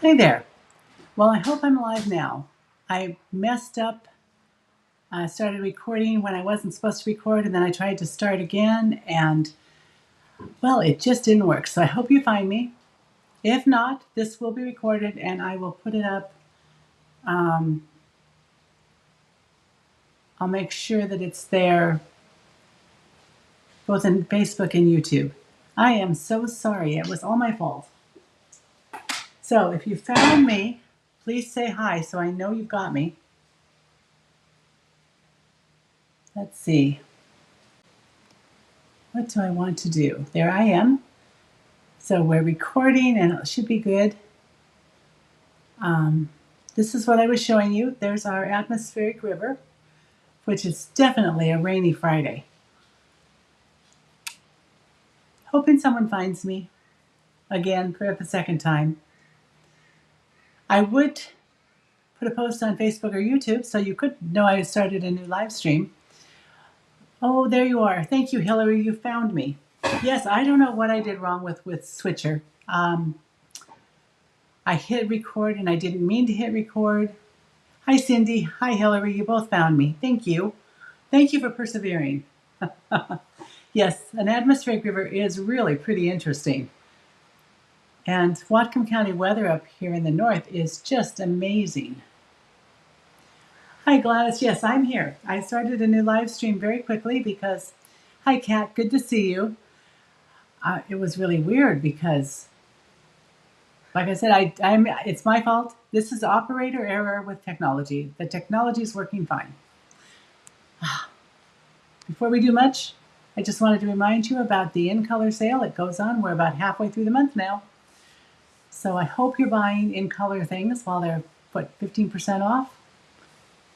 Hey there. Well, I hope I'm live now. I messed up. I started recording when I wasn't supposed to record, and then I tried to start again, and well, it just didn't work. So I hope you find me. If not, this will be recorded, and I will put it up. I'll make sure that it's there both in Facebook and YouTube. I am so sorry. It was all my fault. So if you found me, please say hi so I know you've got me. Let's see. What do I want to do? There I am. So we're recording and it should be good. This is what I was showing you. There's our atmospheric river, which is definitely a rainy Friday. Hoping someone finds me again for the second time. I would put a post on Facebook or YouTube so you could know I started a new live stream. Oh, there you are. Thank you, Hillary. You found me. Yes, I don't know what I did wrong with Switcher. I hit record and I didn't mean to hit record. Hi, Cindy. Hi, Hillary. You both found me. Thank you. Thank you for persevering. Yes, an atmospheric river is really pretty interesting. And Whatcom County weather up here in the north is just amazing. Hi, Gladys. Yes, I'm here. I started a new live stream very quickly because, hi, Kat. Good to see you. It was really weird because, like I said, it's my fault. This is operator error with technology. The technology is working fine. Before we do much, I just wanted to remind you about the in-color sale. It goes on. We're about halfway through the month now. So I hope you're buying in-color things while they're, 15% off?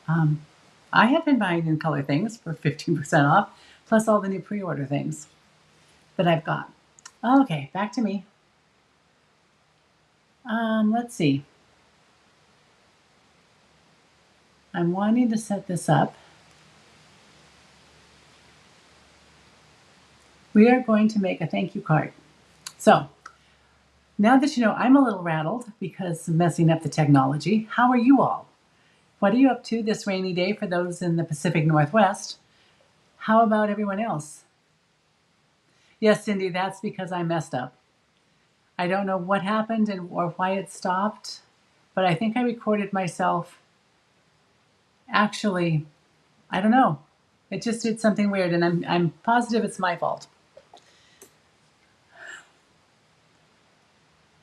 I have been buying in-color things for 15% off, plus all the new pre-order things that I've got. Okay, back to me. Let's see. I'm wanting to set this up. We are going to make a thank you card. So, now that you know I'm a little rattled because of messing up the technology, how are you all? What are you up to this rainy day for those in the Pacific Northwest? How about everyone else? Yes, Cindy, that's because I messed up. I don't know what happened or why it stopped, but I think I recorded myself. Actually, I don't know. It just did something weird, and I'm positive it's my fault.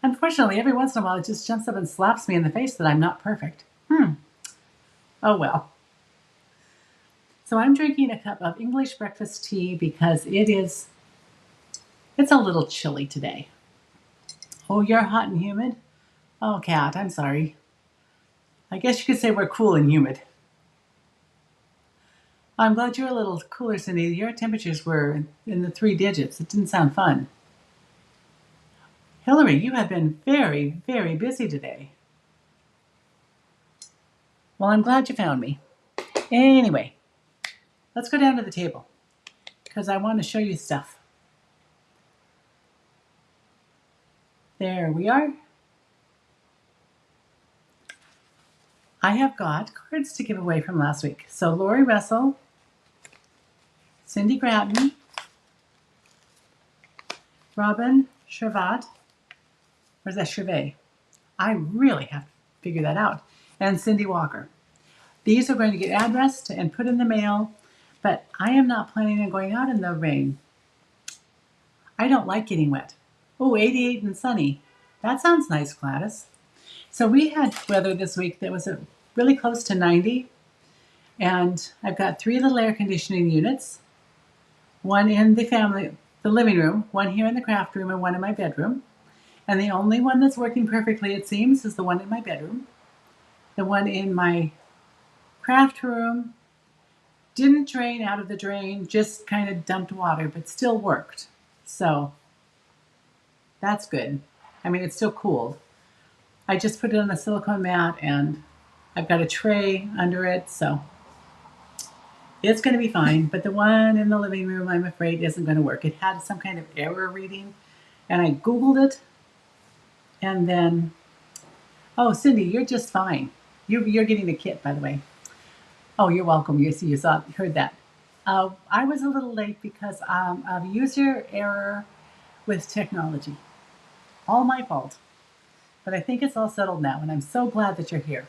Unfortunately, every once in a while it just jumps up and slaps me in the face that I'm not perfect. Oh well. So I'm drinking a cup of English breakfast tea because it's a little chilly today. Oh, you're hot and humid? Oh, Kat, I'm sorry. I guess you could say we're cool and humid. I'm glad you're a little cooler, Cindy. Your temperatures were in the 3 digits. It didn't sound fun. Hillary, you have been very, very busy today. Well, I'm glad you found me. Anyway, let's go down to the table because I want to show you stuff. There we are. I have got cards to give away from last week. So Lori Russell, Cindy Gratton, Robin Shervat, or is that Chevet? I really have to figure that out. And Cindy Walker. These are going to get addressed and put in the mail, but I am not planning on going out in the rain. I don't like getting wet. Oh, 88 and sunny. That sounds nice, Gladys. So we had weather this week that was really close to 90, and I've got 3 little air conditioning units, one in the living room, one here in the craft room, and one in my bedroom. And the only one that's working perfectly, it seems, is the one in my bedroom. The one in my craft room didn't drain out of the drain, just kind of dumped water, but still worked. So that's good. I mean, it's still cooled. I just put it on a silicone mat and I've got a tray under it, so it's going to be fine. But the one in the living room, I'm afraid, isn't going to work. It had some kind of error reading, and I Googled it, and then Oh, Cindy, you're just fine. You're getting a kit, by the way. Oh, you're welcome. You heard that. I was a little late because of user error with technology. All my fault. But I think it's all settled now, and I'm so glad that you're here.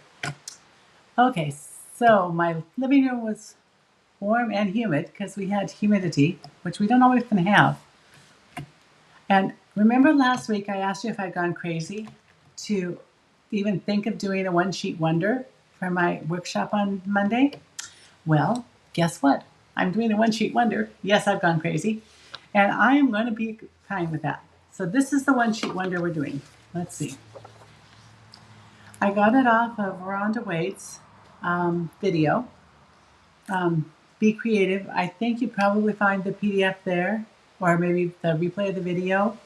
Okay, so my living room was warm and humid because we had humidity, which we don't often have. And remember last week I asked you if I'd gone crazy to even think of doing a one-sheet wonder for my workshop on Monday? Well, guess what? I'm doing a one-sheet wonder. Yes, I've gone crazy. And I am going to be kind with that. So this is the one-sheet wonder we're doing. Let's see. I got it off of Rhonda Waite's video. Be Creative. I think you probably find the PDF there, or maybe the replay of the video.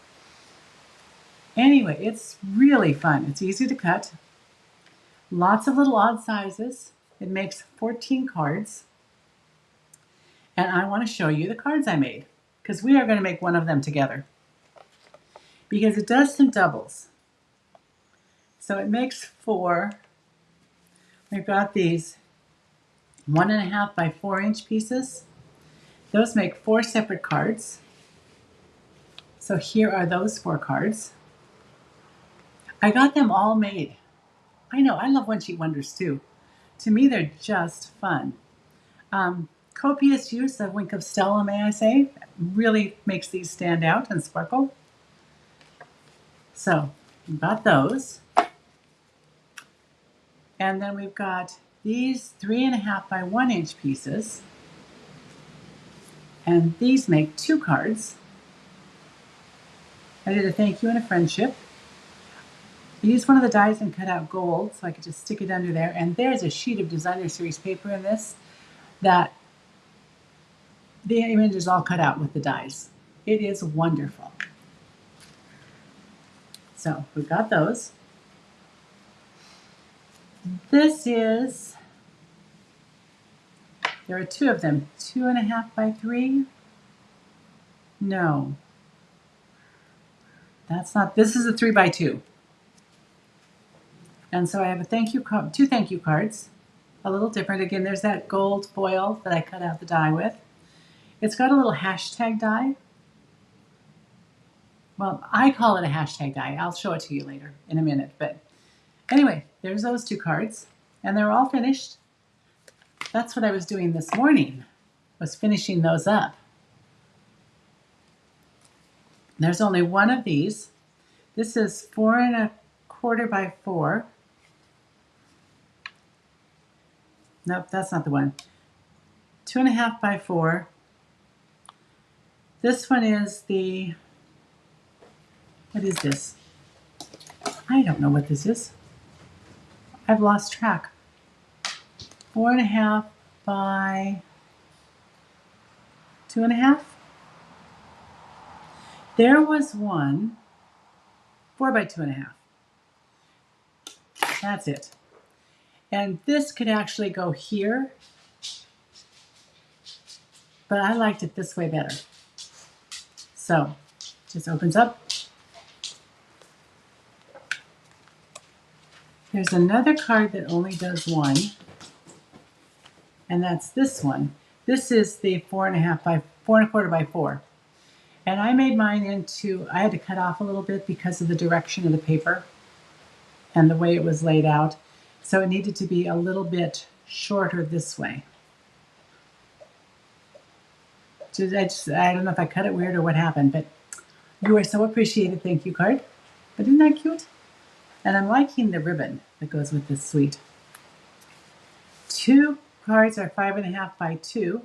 Anyway, it's really fun. It's easy to cut. Lots of little odd sizes. It makes 14 cards. And I want to show you the cards I made, because we are going to make one of them together. Because it does some doubles. So it makes 4. We've got these 1.5 by 4 inch pieces. Those make 4 separate cards. So here are those 4 cards. I got them all made. I know, I love one-sheet wonders too. To me, they're just fun. Copious use of Wink of Stella, may I say, really makes these stand out and sparkle. So, we've got those. And then we've got these 3.5 by 1 inch pieces. And these make 2 cards. I did a thank you and a friendship. I used one of the dies and cut out gold so I could just stick it under there. And there's a sheet of designer series paper in this that the image is all cut out with the dies. It is wonderful. So we've got those. This is, there are 2 of them, 2.5 by 3. No, that's not, this is a 3 by 2. And so I have a thank you card, 2 thank you cards, a little different. Again, there's that gold foil that I cut out the die with. It's got a little hashtag die. Well, I call it a hashtag die. I'll show it to you later in a minute. But anyway, there's those 2 cards, and they're all finished. That's what I was doing this morning, was finishing those up. There's only one of these. This is 4.25 by 4. Nope, that's not the one. 2.5 by 4. This one is the, what is this? I don't know what this is. I've lost track. 4.5 by 2.5. There was one 4 by 2.5. That's it. And this could actually go here, but I liked it this way better. So, just opens up. There's another card that only does one, and that's this one. This is the 4.5 by 4.25 by 4. And I made mine into, I had to cut off a little bit because of the direction of the paper and the way it was laid out. So it needed to be a little bit shorter this way. I don't know if I cut it weird or what happened, but you are so appreciated. Thank you card. But isn't that cute? And I'm liking the ribbon that goes with this suite. 2 cards are 5.5 by 2.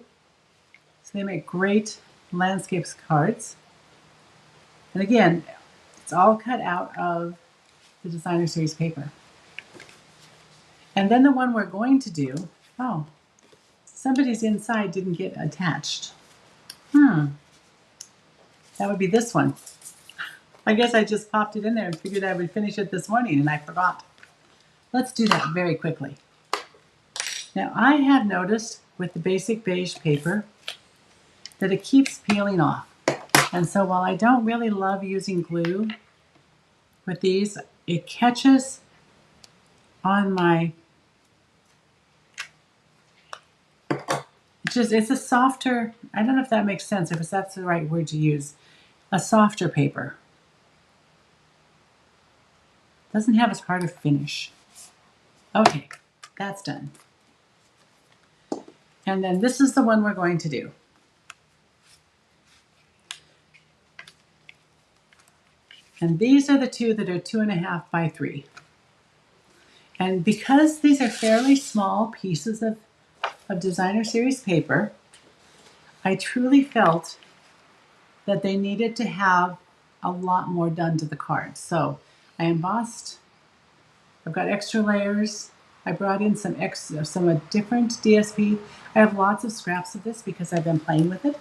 So they make great landscapes cards. And again, it's all cut out of the designer series paper. And then the one we're going to do, oh, somebody's inside didn't get attached. That would be this one. I guess I just popped it in there and figured I would finish it this morning and I forgot. Let's do that very quickly. Now I have noticed with the basic beige paper that it keeps peeling off. And so while I don't really love using glue with these, it catches on my, it's a softer, I don't know if that makes sense, if that's the right word to use, a softer paper. Doesn't have as hard a finish. Okay, that's done. And then this is the one we're going to do. And these are the two that are 2.5 by 3. And because these are fairly small pieces of designer series paper, I truly felt that they needed to have a lot more done to the cards. So I embossed, I've got extra layers. I brought in some different DSP. I have lots of scraps of this because I've been playing with it.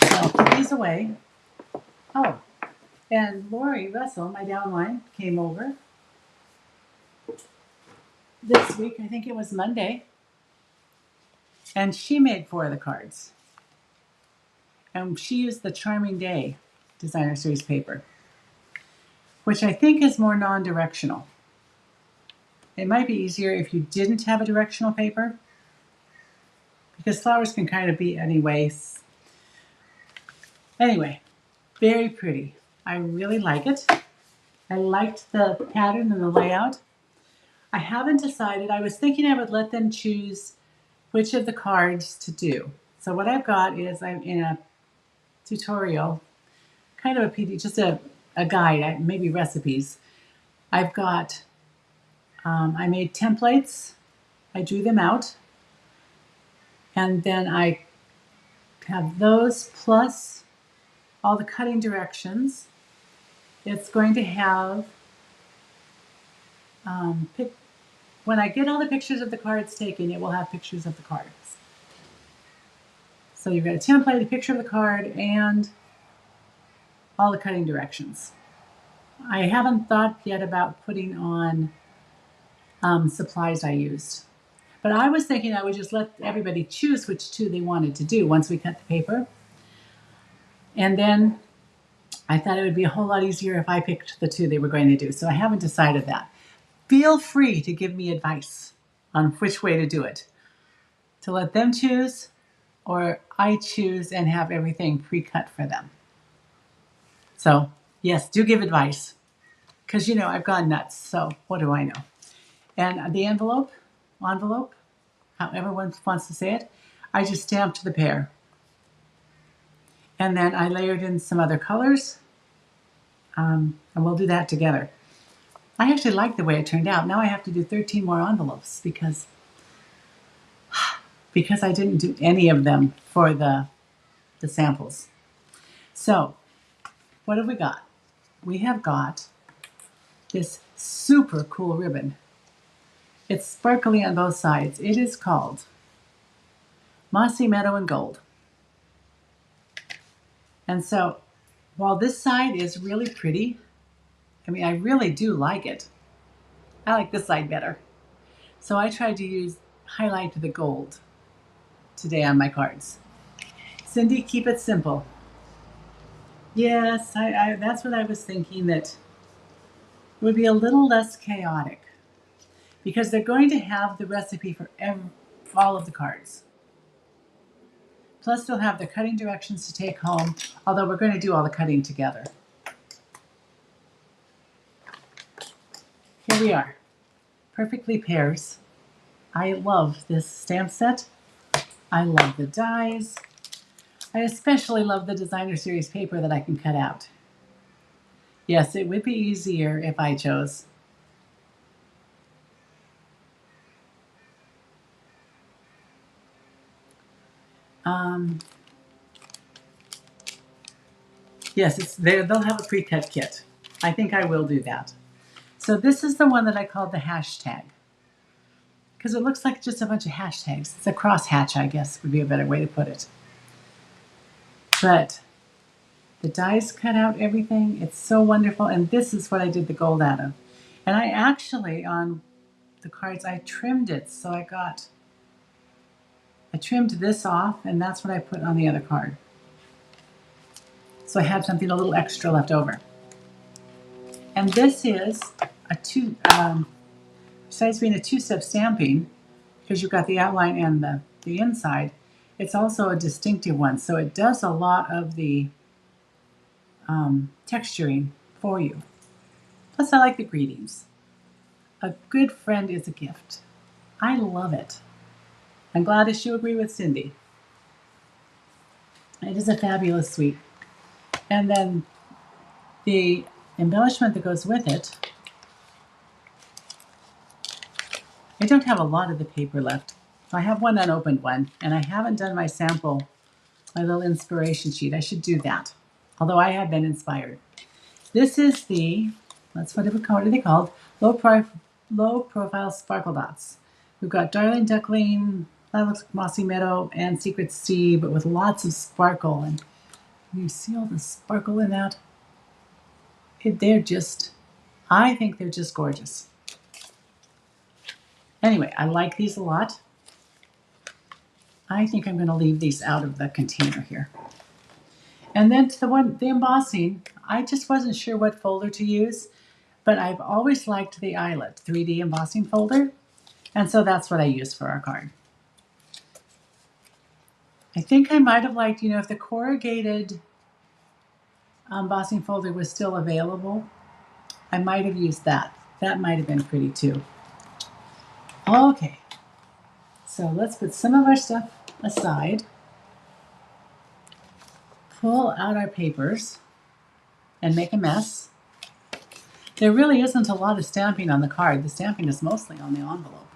So I'll put these away. Oh, and Lori Russell, my downline, came over this week. I think it was Monday. And she made 4 of the cards. And she used the Charming Day designer series paper, which I think is more non-directional. It might be easier if you didn't have a directional paper, because flowers can kind of be anyways. Anyway, very pretty. I really like it. I liked the pattern and the layout. I haven't decided. I was thinking I would let them choose which of the cards to do. So what I've got is, I'm in a tutorial, kind of a PD, just a guide, maybe recipes. I've got, I made templates. I drew them out. And then I have those plus all the cutting directions. It's going to have, when I get all the pictures of the cards taken, it will have pictures of the cards. So you've got a template, a picture of the card, and all the cutting directions. I haven't thought yet about putting on supplies I used. But I was thinking I would just let everybody choose which 2 they wanted to do once we cut the paper. And then I thought it would be a whole lot easier if I picked the 2 they were going to do. So I haven't decided that. Feel free to give me advice on which way to do it. To let them choose, or I choose and have everything pre-cut for them. So yes, do give advice. Because, I've gone nuts, so what do I know? And the envelope, however one wants to say it, I just stamped the pear. And then I layered in some other colors, and we'll do that together. I actually like the way it turned out. Now I have to do 13 more envelopes because I didn't do any of them for the samples. So what have we got? We have got this super cool ribbon. It's sparkly on both sides. It is called Mossy Meadow and Gold. And so while this side is really pretty, I really do like it. I like this side better. So I tried to highlight the gold today on my cards. Cindy, keep it simple. Yes, that's what I was thinking, that it would be a little less chaotic, because they're going to have the recipe for all of the cards. Plus they'll have the cutting directions to take home, although we're going to do all the cutting together. Here we are. Perfectly Pears. I love this stamp set. I love the dies. I especially love the designer series paper that I can cut out. Yes, it would be easier if I chose. Yes, they'll have a pre-cut kit. I think I will do that. So this is the one that I called the hashtag, because it looks like just a bunch of hashtags. It's a crosshatch, I guess, would be a better way to put it. But the dies cut out everything. It's so wonderful. And this is what I did the gold out of. And I actually, on the cards, I trimmed it. So I trimmed this off, and that's what I put on the other card. So I had something a little extra left over. And this is a besides being a two-step stamping, because you've got the outline and the inside, it's also a distinctive one. So it does a lot of the texturing for you. Plus, I like the greetings. A good friend is a gift. I love it. I'm glad that you agree with Cindy. It is a fabulous suite. And then the embellishment that goes with it, I don't have a lot of the paper left. I have one unopened one, and I haven't done my sample, my little inspiration sheet. I should do that, although I have been inspired. This is the, what are they called? Low profile sparkle dots. We've got Darling Duckling, that looks like Mossy Meadow, and Secret Sea, but with lots of sparkle. And you see all the sparkle in that? I think they're just gorgeous. Anyway, I like these a lot. I think I'm going to leave these out of the container here. And then to the embossing, I just wasn't sure what folder to use, but I've always liked the eyelet 3D embossing folder, and so that's what I use for our card. I think I might have liked, if the corrugated embossing folder was still available, I might have used that. That might have been pretty too. Okay, so let's put some of our stuff aside, pull out our papers, and make a mess. There really isn't a lot of stamping on the card. The stamping is mostly on the envelope.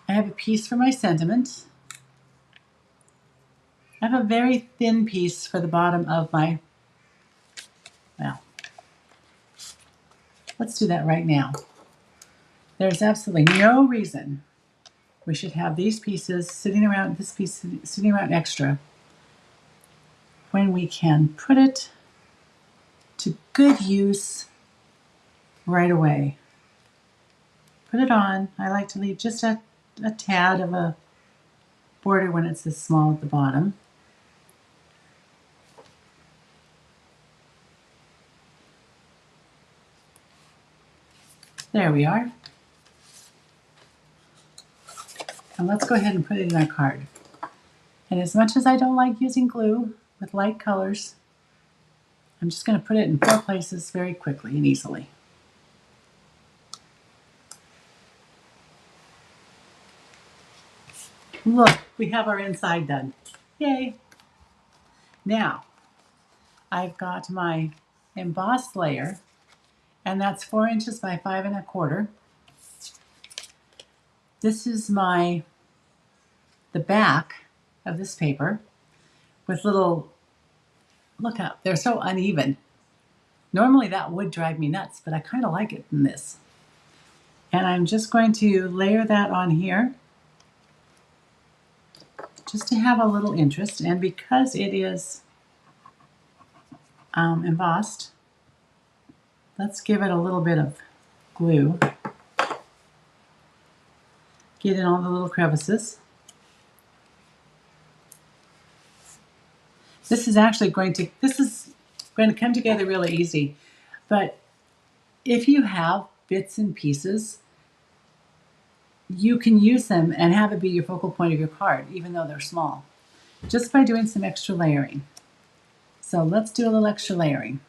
I have a piece for my sentiment. I have a very thin piece for the bottom of my, well, let's do that right now. There's absolutely no reason we should have these pieces sitting around, this piece sitting around extra, when we can put it to good use right away. Put it on. I like to leave just a tad of a border when it's this small at the bottom. There we are. And let's go ahead and put it in our card. And as much as I don't like using glue with light colors, I'm just going to put it in 4 places very quickly and easily. Look, we have our inside done. Yay! Now, I've got my embossed layer, and that's 4 inches by 5 1/4. This is the back of this paper with little, look out, they're so uneven. Normally that would drive me nuts, but I kind of like it in this. And I'm just going to layer that on here just to have a little interest. And because it is embossed, let's give it a little bit of glue. Get in all the little crevices. This is going to come together really easy. But if you have bits and pieces, you can use them and have it be your focal point of your card, even though they're small, just by doing some extra layering. So let's do a little extra layering.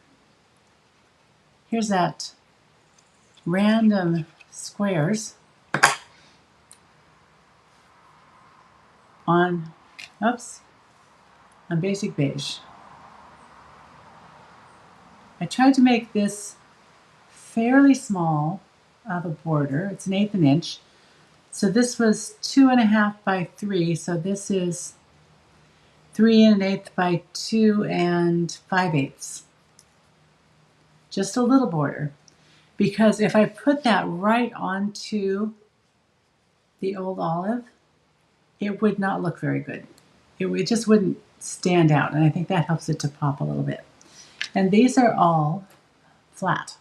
Here's that random squares on basic beige. I tried to make this fairly small of a border. It's 1/8 of an inch. So this was 2 1/2 by 3. So this is 3 1/8 by 2 5/8. Just a little border. Because if I put that right onto the old olive, it would not look very good. It just wouldn't stand out, and I think that helps it to pop a little bit. And these are all flat.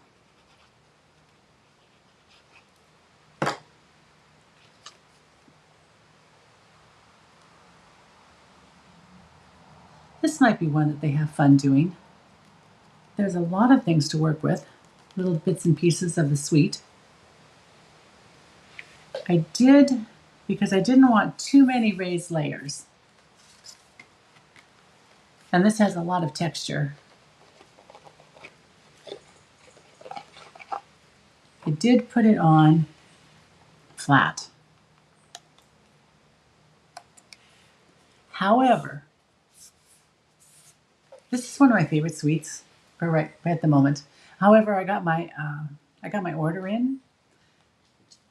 This might be one that they have fun doing. there's a lot of things to work with, little bits and pieces of the suite. I did, because I didn't want too many raised layers. And this has a lot of texture. I did put it on flat. However, this is one of my favorite suites, right at the moment. However, I got my order in,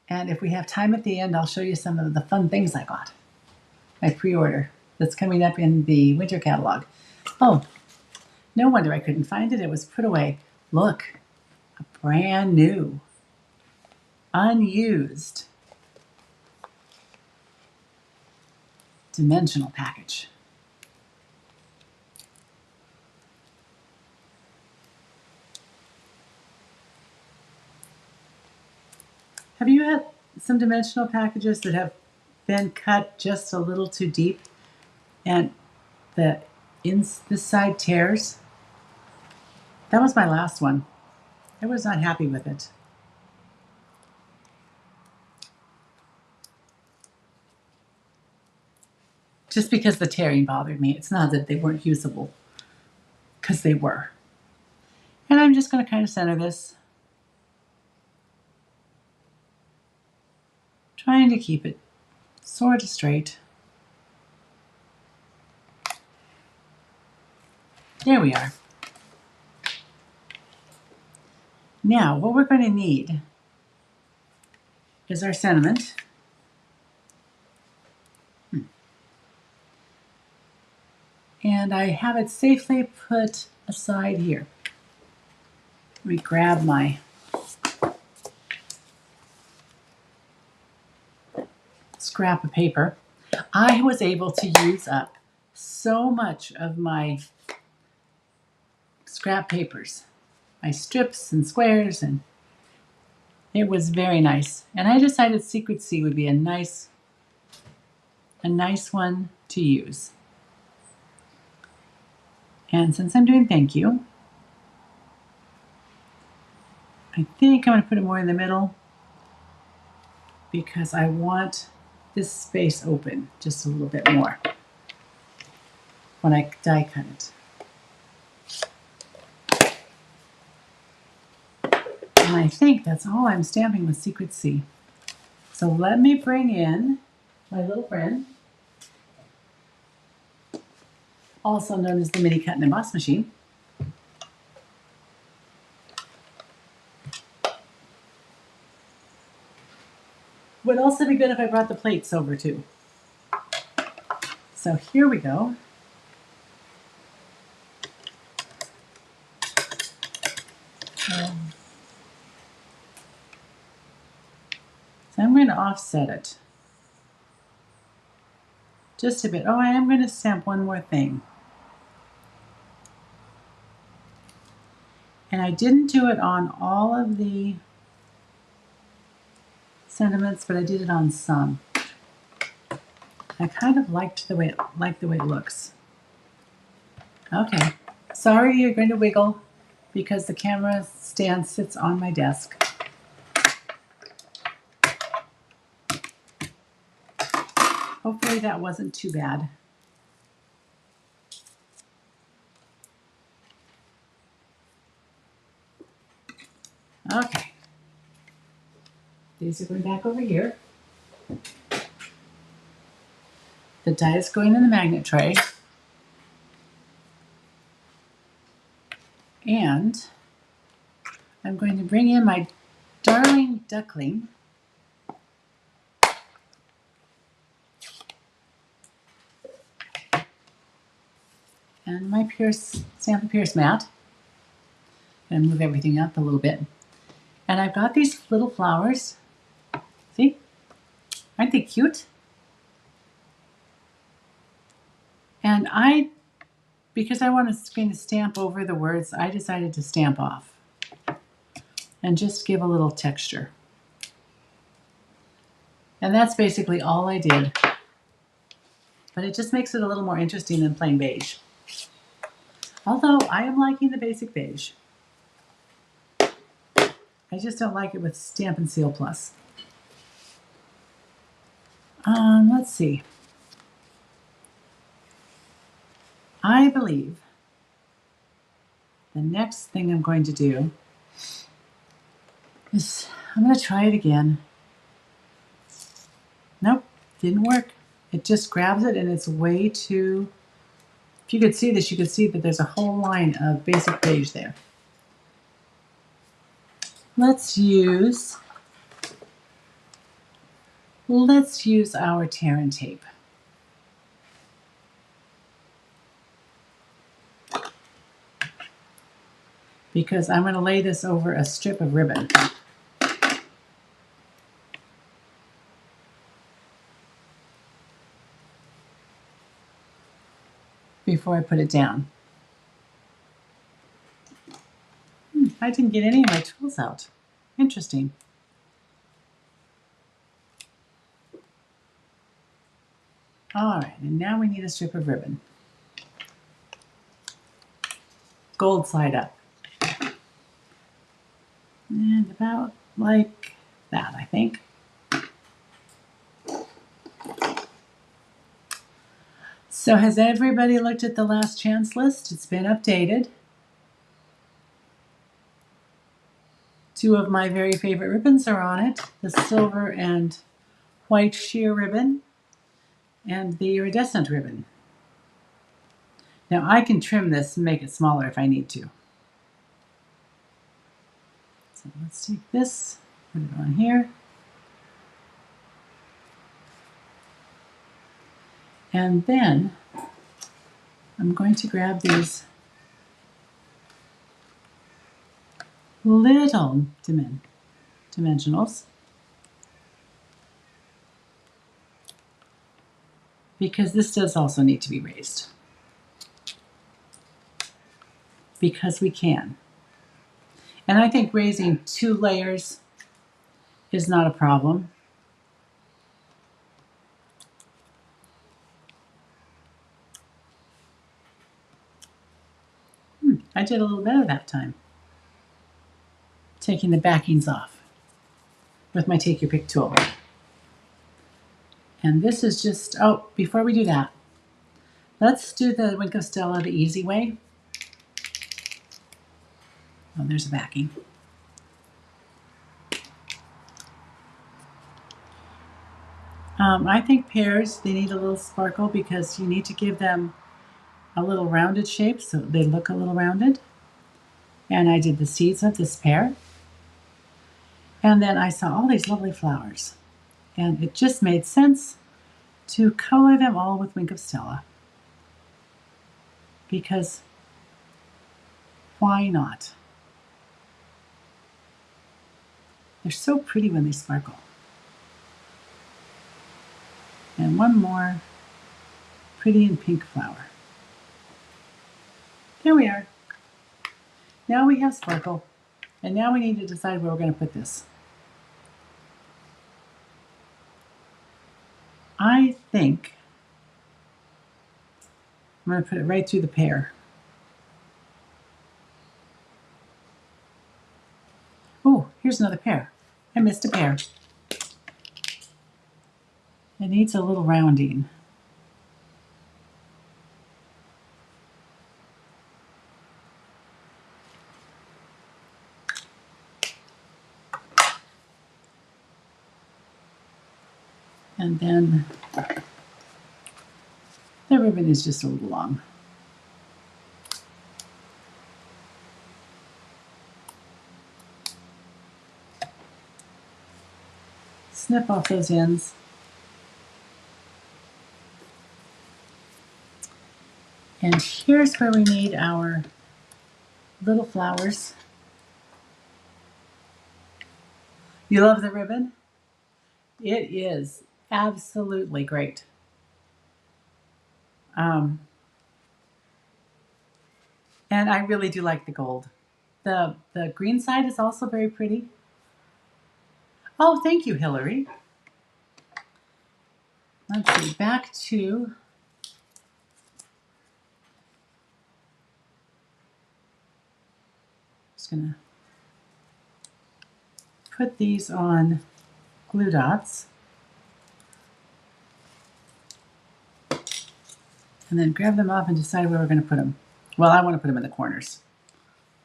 and if we have time at the end, I'll show you some of the fun things I got. My pre-order that's coming up in the winter catalog. Oh, no wonder I couldn't find it. It was put away. Look, a brand new, unused dimensional package. Have you had some dimensional packages that have been cut just a little too deep and this side tears? That was my last one. I was not happy with it. Just because the tearing bothered me. It's not that they weren't usable, because they were. And I'm just going to kind of center this, trying to keep it sort of straight. There we are. Now, what we're going to need is our sentiment. And I have it safely put aside here. Let me grab my scrap of paper. I was able to use up so much of my scrap papers, my strips and squares, and it was very nice. And I decided Secret C would be a nice one to use. And since I'm doing thank you, I think I'm going to put it more in the middle because I want this space open just a little bit more when I die cut it. And I think that's all I'm stamping with Secret C. So let me bring in my little friend, also known as the mini cut and emboss machine. Would also be good if I brought the plates over too. So here we go. So I'm going to offset it just a bit. Oh, I am going to stamp one more thing. And I didn't do it on all of the sentiments, but I did it on some. I kind of liked the way it looks. Okay, sorry you're going to wiggle because the camera stand sits on my desk. Hopefully that wasn't too bad. Okay, these are going back over here. The die is going in the magnet tray. And I'm going to bring in my darling duckling. And my Pears, Stampin' Pears mat. And move everything up a little bit. And I've got these little flowers. See? Aren't they cute? And because I want to stamp over the words, I decided to stamp off and just give a little texture. And that's basically all I did. But it just makes it a little more interesting than plain beige. Although I am liking the basic beige. I just don't like it with Stampin' Seal Plus. Let's see. I believe the next thing I'm going to do is I'm going to try it again. Nope, didn't work. It just grabs it and it's way too... If you could see this, you could see that there's a whole line of basic beige there. Let's use our tear and tape. Because I'm going to lay this over a strip of ribbon. Before I put it down. I didn't get any of my tools out. Interesting. All right, and now we need a strip of ribbon. Gold side up. And about like that, I think. So has everybody looked at the last chance list? It's been updated. 2 of my very favorite ribbons are on it. The silver and white sheer ribbon and the iridescent ribbon. Now I can trim this and make it smaller if I need to. So let's take this, put it on here. And then I'm going to grab these little dimensionals because this does also need to be raised. Because we can. And I think raising 2 layers is not a problem. I did a little better that time. Taking the backings off with my Take Your Pick tool. And this is just, oh, before we do that, let's do the Wink of Stella the easy way. Oh, there's a backing. I think pears, they need a little sparkle because you need to give them a little rounded shape so they look a little rounded. And I did the seeds of this pear. And then I saw all these lovely flowers. And it just made sense to color them all with Wink of Stella. Because why not? They're so pretty when they sparkle. And one more pretty and pink flower. There we are. Now we have sparkle. And now we need to decide where we're going to put this. I think I'm going to put it right through the pear. Oh, here's another pear. I missed a pear. It needs a little rounding. And then the ribbon is just a little long. Snip off those ends. And here's where we need our little flowers. You love the ribbon? It is absolutely great. And I really do like the gold. The green side is also very pretty. Oh, thank you, Hillary. Let's see, back to Just gonna put these on glue dots and then grab them off and decide where we're going to put them. Well, I want to put them in the corners.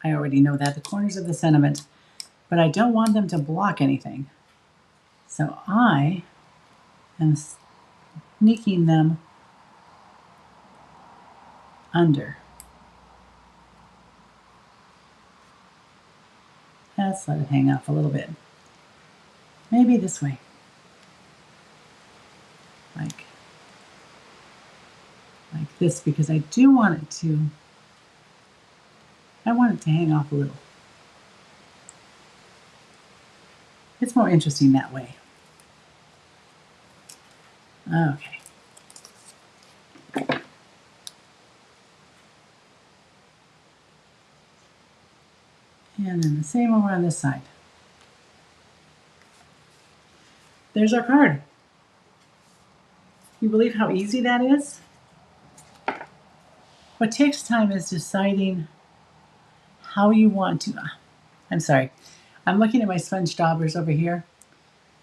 I already know that, the corners of the sentiment, but I don't want them to block anything. So I am sneaking them under. Let's let it hang off a little bit. Maybe this way. Like this, because I do want it to, I want it to hang off a little. It's more interesting that way. Okay. And then the same over on this side. There's our card. You believe how easy that is? What takes time is deciding how you want to, I'm sorry, I'm looking at my sponge daubers over here,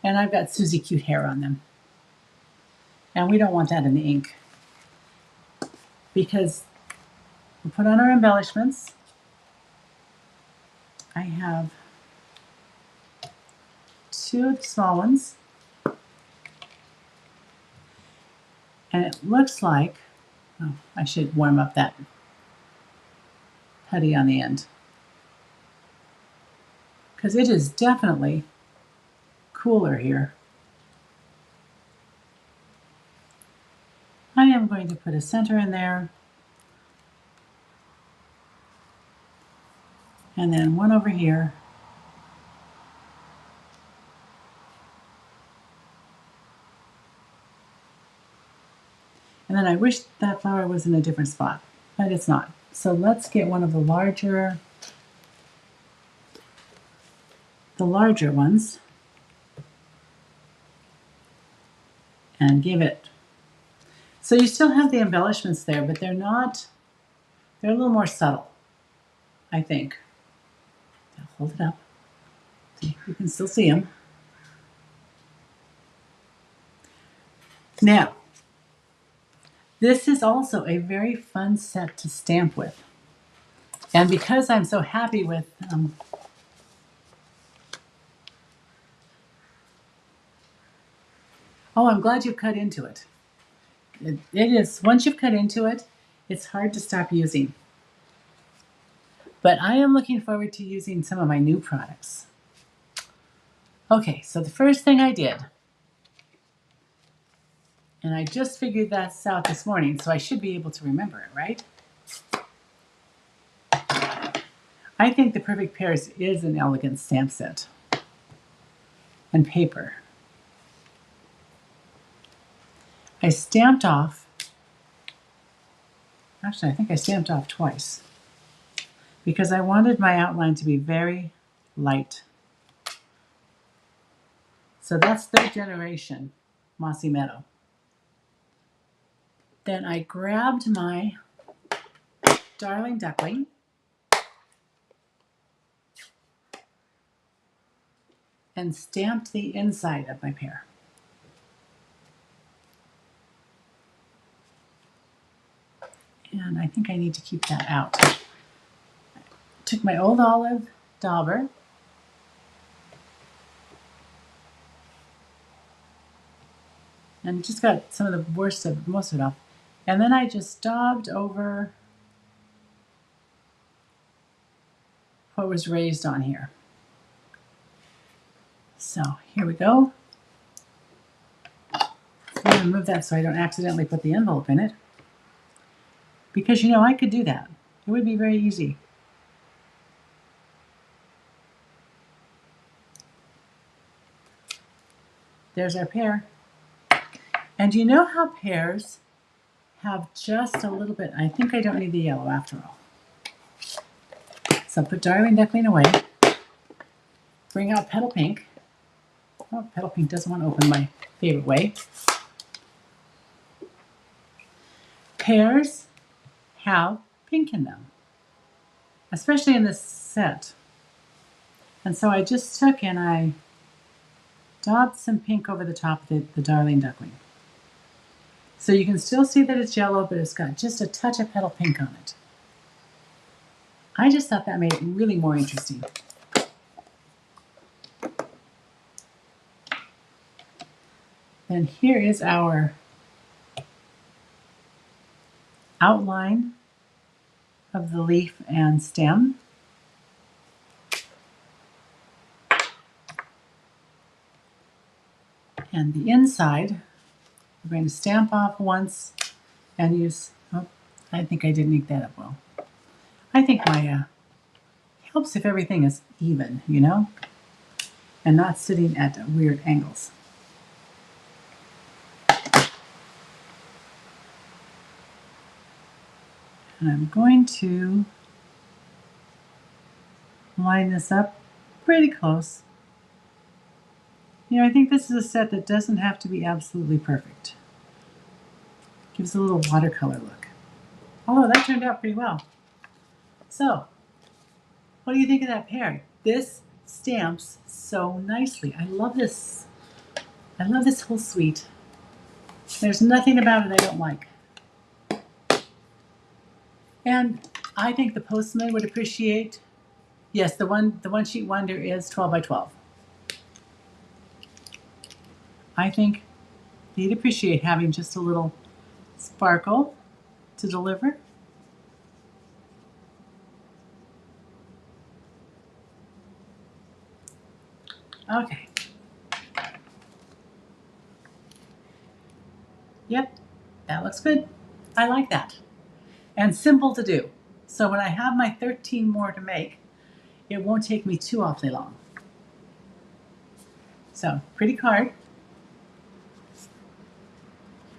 and I've got Susie Cute hair on them. And we don't want that in the ink, because we put on our embellishments. I have 2 of the small ones, and it looks like, oh, I should warm up that putty on the end, because it is definitely cooler here. I am going to put a center in there, and then one over here. And then I wish that flower was in a different spot, but it's not. So let's get one of the larger ones and give it. So you still have the embellishments there, but they're a little more subtle, I think. I'll hold it up. See, you can still see them. Now, this is also a very fun set to stamp with. And because I'm so happy with oh, I'm glad you cut into it. It is, once you've cut into it, it's hard to stop using. But I am looking forward to using some of my new products. Okay, so the first thing I did, and I just figured that out this morning, so I should be able to remember it, right? I think the Perfect Pears is an elegant stamp set. And paper. I stamped off, actually I think I stamped off twice, because I wanted my outline to be very light. So that's 3rd generation Mossy Meadow. Then I grabbed my Darling Duckling and stamped the inside of my pear. And I think I need to keep that out. Took my old olive dauber and just got some of the most of it off. And then I just daubed over what was raised on here. So here we go. I'm going to move that so I don't accidentally put the envelope in it. Because, you know, I could do that. It would be very easy. There's our pear. And you know how pears have just a little bit, I think I don't need the yellow after all. So put Darling Duckling away. Bring out Petal Pink. Oh, Petal Pink doesn't want to open my favorite way. Pears have pink in them, especially in this set. And so I just took and I daubed some pink over the top of the Darling Duckling. So you can still see that it's yellow, but it's got just a touch of petal pink on it. I just thought that made it really more interesting. And here is our outline of the leaf and stem. And the inside, we're going to stamp off once and use, oh, I think I didn't ink that up well. I think my, helps if everything is even, you know, and not sitting at weird angles. And I'm going to line this up pretty close. You know, I think this is a set that doesn't have to be absolutely perfect. Gives a little watercolor look. Although that turned out pretty well. So, what do you think of that pear? This stamps so nicely. I love this. I love this whole suite. There's nothing about it I don't like. And I think the postman would appreciate, yes, the one sheet wonder is 12 by 12. I think they'd appreciate having just a little sparkle to deliver. Okay. Yep, that looks good. I like that. And simple to do. So when I have my 13 more to make, it won't take me too awfully long. So, pretty card.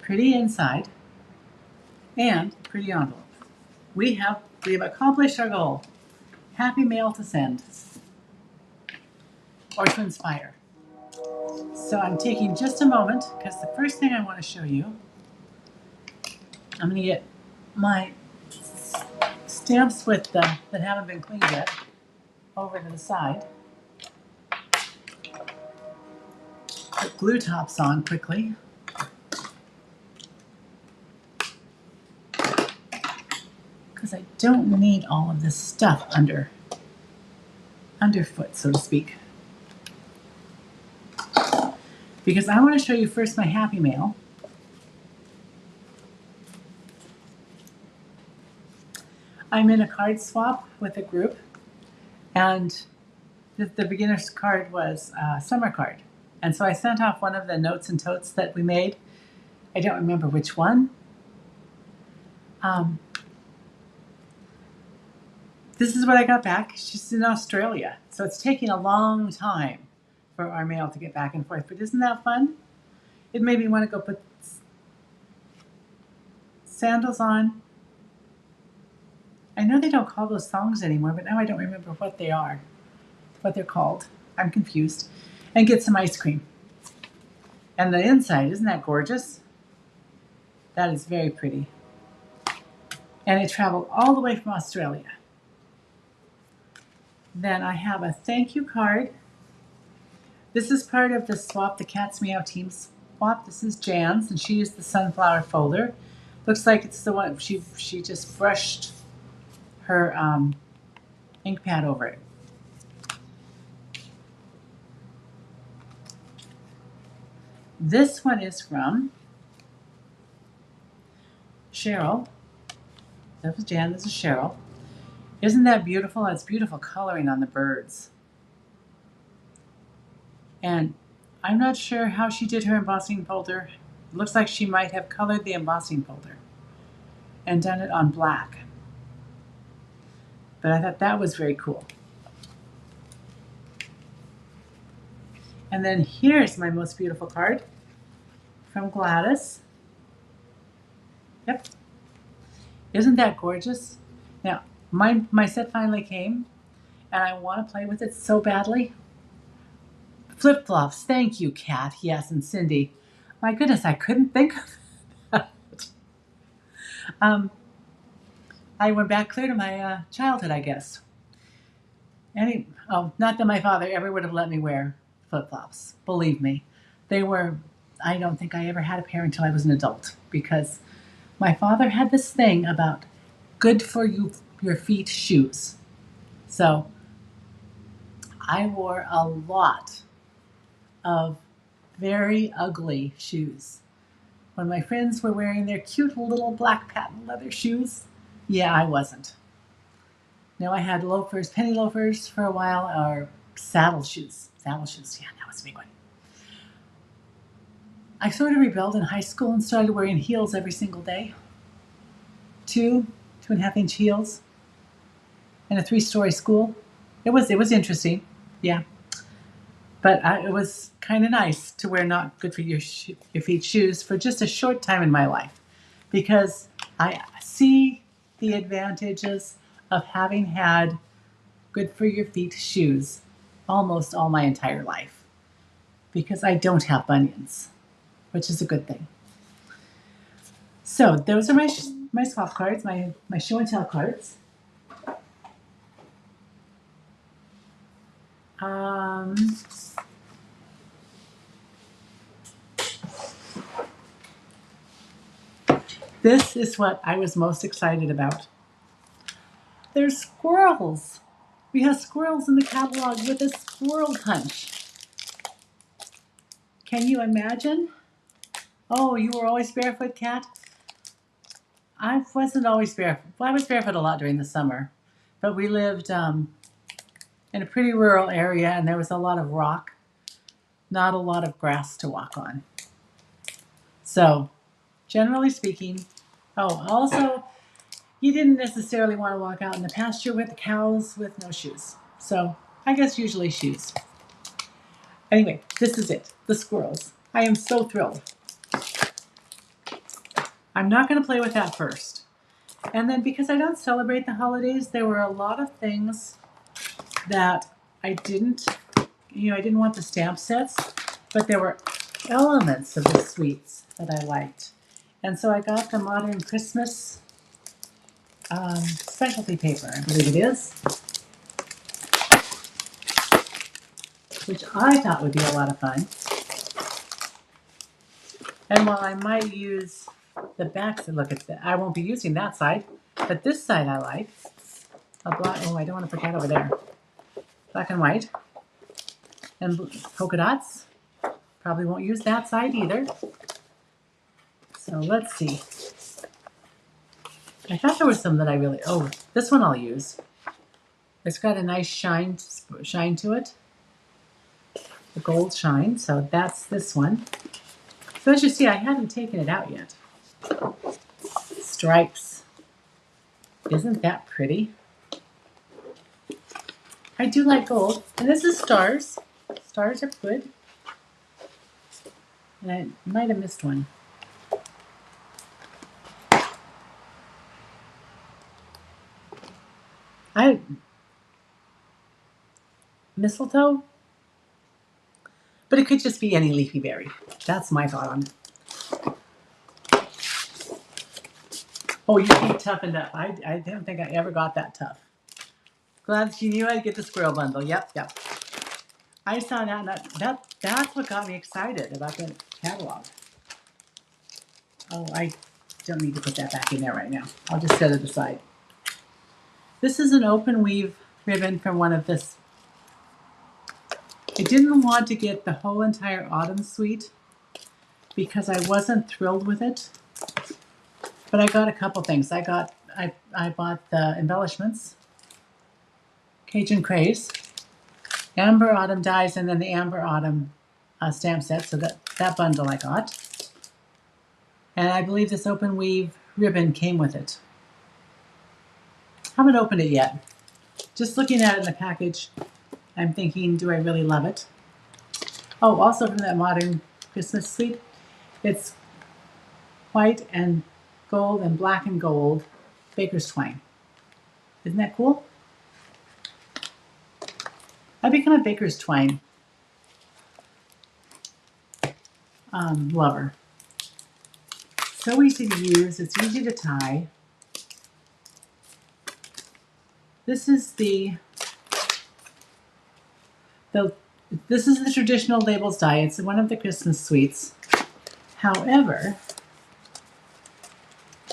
Pretty inside. And pretty envelope. We have accomplished our goal. Happy mail to send. Or to inspire. So I'm taking just a moment, because the first thing I want to show you, I'm going to get my stamps with that haven't been cleaned yet over to the side. Put glue tops on quickly. Because I don't need all of this stuff underfoot, so to speak. Because I want to show you first my happy mail. I'm in a card swap with a group, and the beginner's card was a summer card. And so I sent off one of the notes and totes that we made. I don't remember which one. This is what I got back. She's in Australia, so it's taking a long time for our mail to get back and forth. But isn't that fun? It made me want to go put sandals on. I know they don't call those songs anymore, but now I don't remember what they are, what they're called. I'm confused. And get some ice cream. And the inside, isn't that gorgeous? That is very pretty. And it traveled all the way from Australia. Then I have a thank you card. This is part of the swap, the Cat's Meow Team swap. This is Jan's, and she used the sunflower folder. Looks like it's the one, she just brushed her ink pad over it. This one is from Cheryl. That was Jan, this is Cheryl. Isn't that beautiful? It's beautiful coloring on the birds. And I'm not sure how she did her embossing folder. It looks like she might have colored the embossing folder and done it on black. But I thought that was very cool. And then here's my most beautiful card from Gladys. Yep. Isn't that gorgeous? Now, my set finally came, and I want to play with it so badly. Flip-flops. Thank you, Kat. Yes, and Cindy. My goodness, I couldn't think of that. I went back clear to my childhood, I guess. Not that my father ever would have let me wear flip-flops. Believe me. They were, I don't think I ever had a pair until I was an adult because my father had this thing about good for your feet shoes. So I wore a lot of very ugly shoes. When my friends were wearing their cute little black patent leather shoes, yeah, I wasn't. Now I had loafers, penny loafers for a while, or saddle shoes. Saddle shoes, yeah, that was a big one. I sort of rebelled in high school and started wearing heels every single day. 2.5 inch heels in a 3-story school. It was interesting, yeah. But it was kind of nice to wear not good for your feet shoes for just a short time in my life because I see the advantages of having had good for your feet shoes almost all my entire life because I don't have bunions, which is a good thing. So those are my swap cards, my show and tell cards. This is what I was most excited about. There's squirrels. We have squirrels in the catalog with a squirrel punch. Can you imagine? Oh, you were always barefoot, Kat? I wasn't always barefoot. Well, I was barefoot a lot during the summer, but we lived in a pretty rural area and there was a lot of rock, not a lot of grass to walk on. So, generally speaking, also, you didn't necessarily want to walk out in the pasture with the cows with no shoes. So, I guess usually shoes. Anyway, this is it, the squirrels. I am so thrilled. I'm not going to play with that first. And then because I don't celebrate the holidays, there were a lot of things that I didn't want the stamp sets, but there were elements of the sweets that I liked. And so I got the Modern Christmas specialty paper, I believe it is, which I thought would be a lot of fun. And while I might use the backs, I won't be using that side, but this side I like. I don't want to put that over there. Black and white. And polka dots. Probably won't use that side either. So let's see. I thought there was some that this one I'll use. It's got a nice shine to it. The gold shine, so that's this one. So as you see, I haven't taken it out yet. Stripes. Isn't that pretty? I do like gold. And this is stars. Stars are good. And I might have missed one. Mistletoe? But it could just be any leafy berry. That's my thought on it. Oh, you keep toughened up. I don't think I ever got that tough. Glad you knew I'd get the squirrel bundle. Yep. I saw that's what got me excited about the catalog. Oh, I don't need to put that back in there right now. I'll just set it aside. This is an open weave ribbon from one of this. I didn't want to get the whole entire autumn suite because I wasn't thrilled with it. But I got a couple things. I bought the embellishments, Cajun Craze, Amber Autumn dies, and then the Amber Autumn stamp set. So that bundle I got. And I believe this open weave ribbon came with it. Haven't opened it yet. Just looking at it in the package, I'm thinking, do I really love it? Oh, also from that Modern Christmas suite, it's white and gold and black and gold baker's twine. Isn't that cool? I've become a baker's twine lover. So easy to use, it's easy to tie. This is the This is the traditional labels die. It's one of the Christmas sweets. However,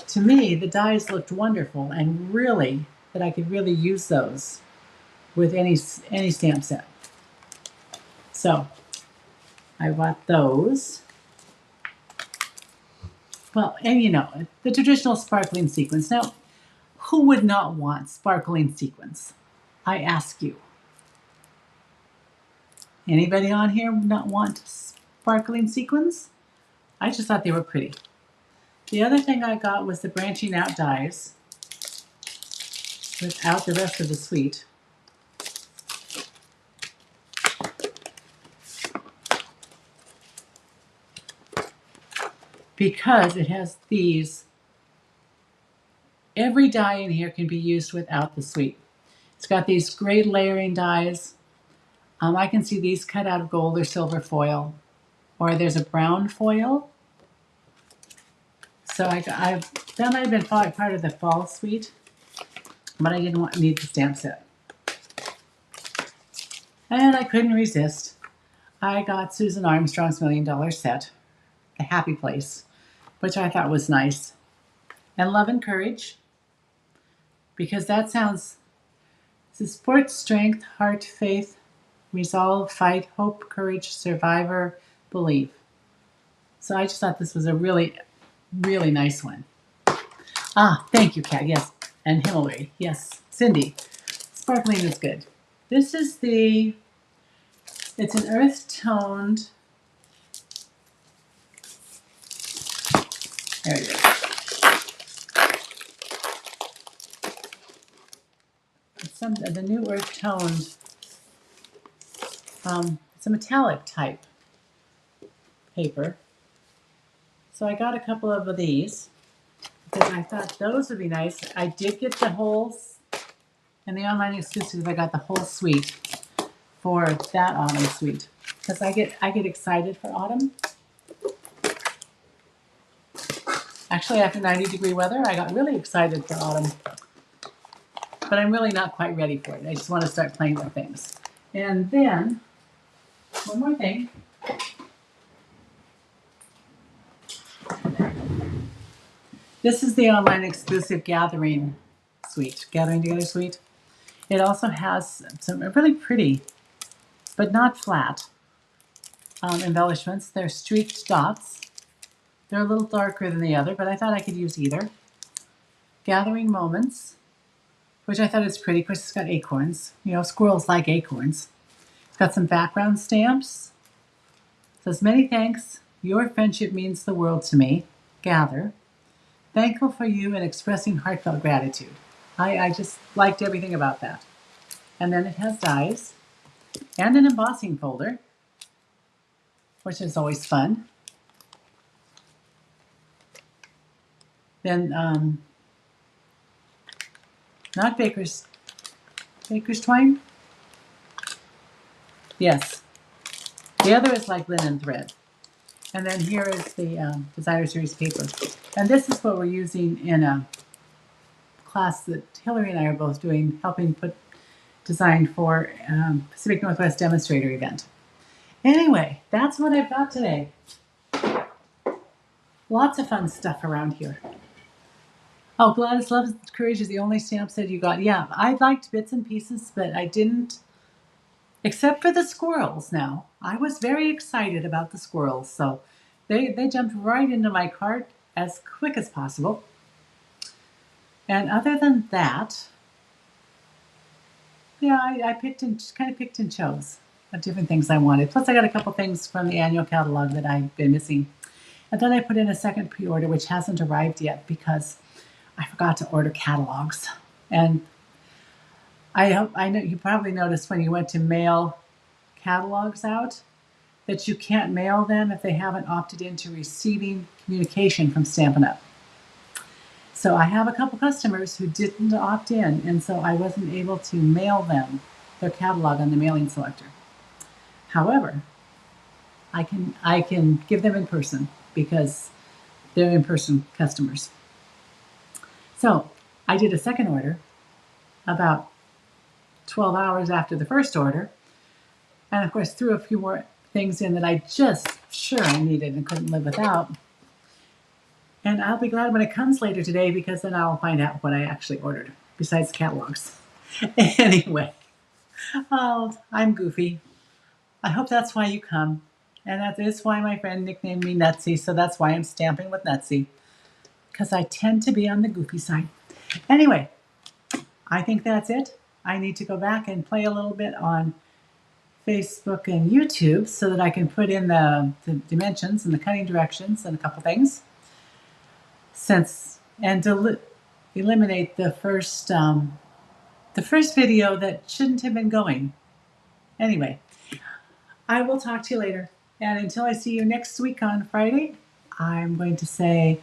to me, the dies looked wonderful and really that I could really use those with any stamp set. So I bought those. Well, and you know, the traditional sparkling sequins. Now, who would not want sparkling sequins? I ask you. Anybody on here not want sparkling sequins? I just thought they were pretty. The other thing I got was the branching out dies without the rest of the suite. Because it has these. Every die in here can be used without the suite. It's got these great layering dies. I can see these cut out of gold or silver foil, or there's a brown foil. So that might have been part of the fall suite, but I didn't need the stamp set. And I couldn't resist. I got Susan Armstrong's $1 Million set, The Happy Place, which I thought was nice. And Love and Courage, because that sounds, support, strength, heart, faith, resolve, fight, hope, courage, survivor, believe. So I just thought this was a really, really nice one. Ah, thank you, Kat. Yes. And Hillary. Yes. Cindy. Sparkling is good. This is it's an earth toned. There it is. It's the new earth toned. It's a metallic type paper. So I got a couple of these because I thought those would be nice. I did get the holes, and the online exclusive, I got the whole suite for that autumn suite because I get excited for autumn. Actually, after 90-degree weather, I got really excited for autumn, but I'm really not quite ready for it. I just want to start playing with things. And then one more thing. This is the online exclusive Gathering Together suite. It also has some really pretty, but not flat, embellishments. They're streaked dots. They're a little darker than the other, but I thought I could use either. Gathering Moments, which I thought is pretty. Of course, it's got acorns. You know, squirrels like acorns. It's got some background stamps. It says, many thanks. Your friendship means the world to me. Gather. Thankful for you and expressing heartfelt gratitude. I just liked everything about that. And then it has dies and an embossing folder, which is always fun. Then, not baker's twine? Yes. The other is like linen thread. And then here is the designer series paper. And this is what we're using in a class that Hillary and I are both doing, helping put design for Pacific Northwest Demonstrator event. Anyway, that's what I've got today. Lots of fun stuff around here. Oh, Gladys Loves Courage is the only stamp set you got. Yeah, I liked bits and pieces, but I didn't, except for the squirrels now. I was very excited about the squirrels, so they jumped right into my cart as quick as possible. And other than that, yeah, I kind of picked and chose of different things I wanted. Plus, I got a couple things from the annual catalog that I've been missing. And then I put in a second pre-order, which hasn't arrived yet because I forgot to order catalogs. And I know you probably noticed when you went to mail catalogs out that you can't mail them if they haven't opted into receiving communication from Stampin' Up. So I have a couple customers who didn't opt in, and so I wasn't able to mail them their catalog on the mailing selector. However, I can give them in person because they're in-person customers. So I did a second order about 12 hours after the first order, And of course, threw a few more things in that I just sure I needed and couldn't live without. And I'll be glad when it comes later today, because then I'll find out what I actually ordered besides catalogs. Anyway, oh, I'm goofy. I hope that's why you come. And that is why my friend nicknamed me Nutsy, so that's why I'm stamping with Nutsy, because I tend to be on the goofy side. Anyway, I think that's it. I need to go back and play a little bit on Facebook and YouTube so that I can put in the dimensions and the cutting directions and a couple things. Eliminate the first video that shouldn't have been going. Anyway, I will talk to you later. And until I see you next week on Friday, I'm going to say